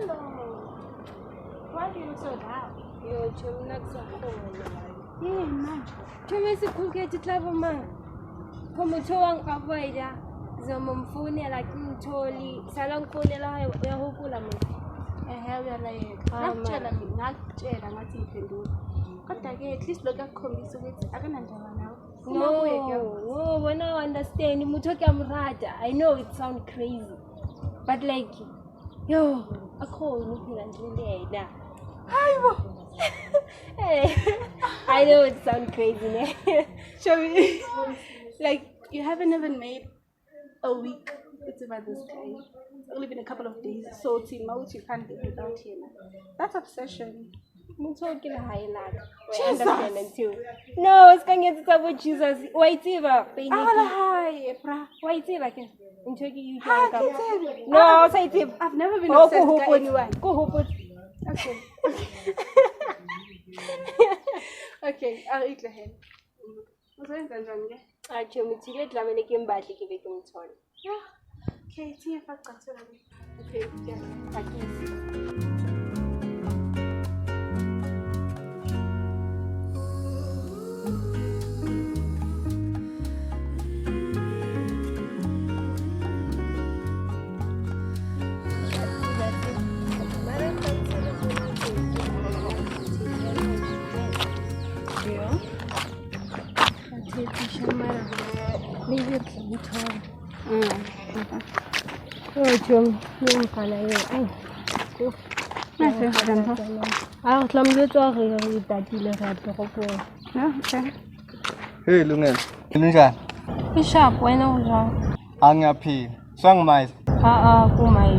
Hello. Why do you look so loud? Yo, chum nak sa phone. Yeah, man. Chum is a cool kid to travel man. Come to one avoid ya. Zaman phone like totally salon phone la ya hopula mo. Hell yeah, like ngakutshela ngathi iphendula. Kodwa ke at least lokakhombisa ukuthi akanandaba nawe. No, when I understand, I know it sounds crazy, but like, yo, I call you and hey, I know it sounds crazy, man. Show me. Like, you haven't even made a week with about this guy. It's only been a couple of days. So, Team Mouth, you can't live without him. That's obsession. I'm talking high lag. Jesus. No, it's going to talk about Jesus. Wait, Eva. Hi, bra. Wait, Eva. I'm talking you. No, say it. I've never been obsessed with anyone. Go home. Okay. Okay, I'll eat the head. What's going on? I told me to get lemon again, but I give it to me. Yeah. Okay, see if I can tell you. Okay, yeah. Thank you. Oh, Jom, you can I go. I'll climb the door with that dealer at the hotel. Okay. Hey, Lungan. Lungan. Bishop, when I was wrong. Ang api. Swang mais. Go my.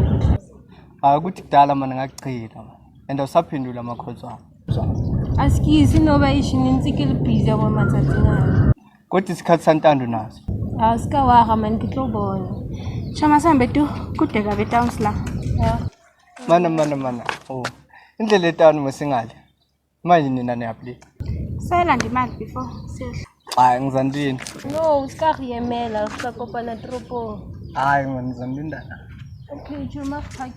Good dala manangakila. And the sapindula makosa. Aski is innovation in Sikil Pizza or Matzatina. What is cut Santandunas? Askawa man Kitlobon. Shamasambe tu kutega betounsla. Mana. Oh. In the letter Musingal. Mine in an apple. Silent demand before sales. I'm Zandin. No, Skari and Mel, I'll stop up on a tropo. I'm Zandinda. Okay, you must pack it.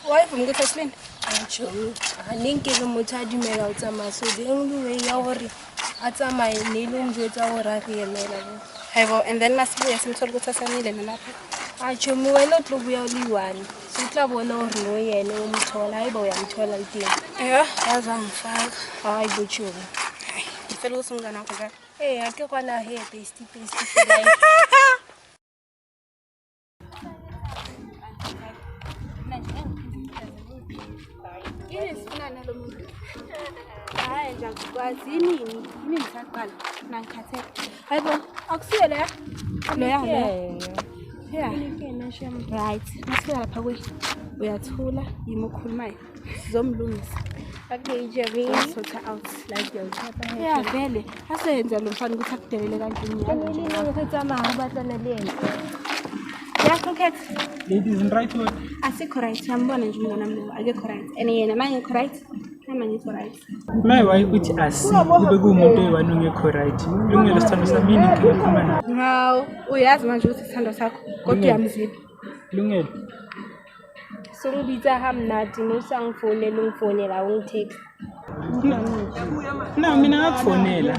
Why from good explain? I think it's a muchacho made out of my so the only way I worry. At my needle with our Raki and Mel. And then last year, some sort of Tasani and another. I should move a lot of only one. So club one or no, and no tall, I boy, I'm tall, I think. Yeah, as I'm fag. I go you. The fellows are going to Hey, I can't want to hear pasty. Yes, I was in Santal, Nankate. I go, Oxia, yeah, right. That's where I away. We are Tola, Imokulmai, Zomlums. Okay, Jerry, sort out like your chapter. yeah, Belly. I said, the Lufan would have to elegant in yeah, coquette. Ladies in right word. I say correct. I'm born and I get correct. Any am I correct? I'm correct. My wife, which I see, the go motor one on your correct. You understand the meaning to come now. We have my juice and a sack. Go to Amazon. Lungel. So we have nothing, no song phone, no phone, I won't take. No, I mean, I phonella.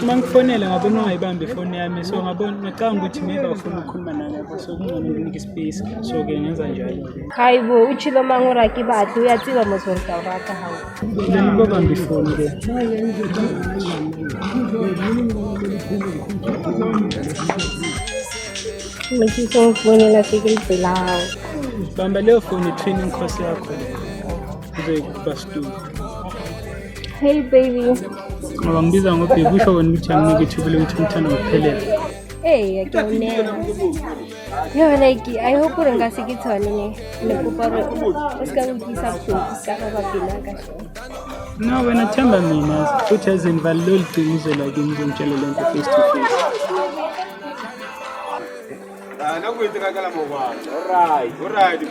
Mang phonella, I don't know about before me, so I don't come with me about Kumana, so I'm space, so again as I enjoy. I will, which the Mangoraki bat, we are still almost worked out at the house. Then go on before me. Make you so funny, like you can loud. Bambale for the training course, the bus too. Hey, baby. I'm busy on the bush when we can make it to the Pellet. Hey, I don't know. You're like, I hope we're going to get on it's going to be something. No, when I tell me, which has invaluable things like in the face to face. Alright.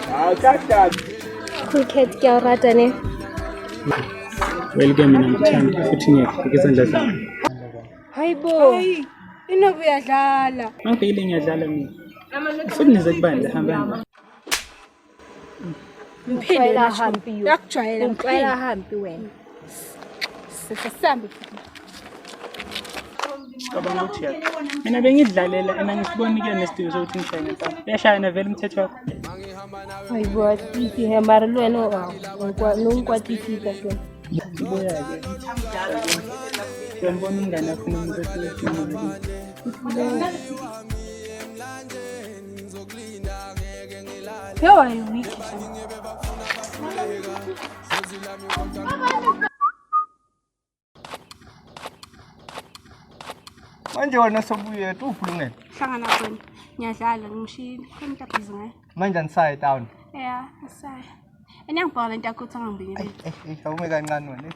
Cricket, girl, Ratane. Welcome in the channel. Fitting it because I'm Hi, boy. Inobe uyadlala. Ngibhekile ngiyadlala mina. Futhi nize kubandla hambani. Ngicela hampi yo. Yakujwayela Ngicela hampi wena. Sesisambe. Cabanga ukuthi ya. Mina bengidlalela ngisibonike nesidingo sokuthi ngishaye ngempela. Yashaya vele umthetho wakho. Hayibo titi he mara lo wena wa. Nongikwatisisa ke. Boya-ke. Ngiyambona umngane wakho nomuntu osesimini. You are weak. Manje wena sobuye uphulungela. Hlangana kwena. Ngiyadlala ngimshini. Khona into abhizi ngayo. Manje anisaye town. Yeah, asaya. Eniyangibhala into yakho uthi angangibingeleli. Awume kancane wena.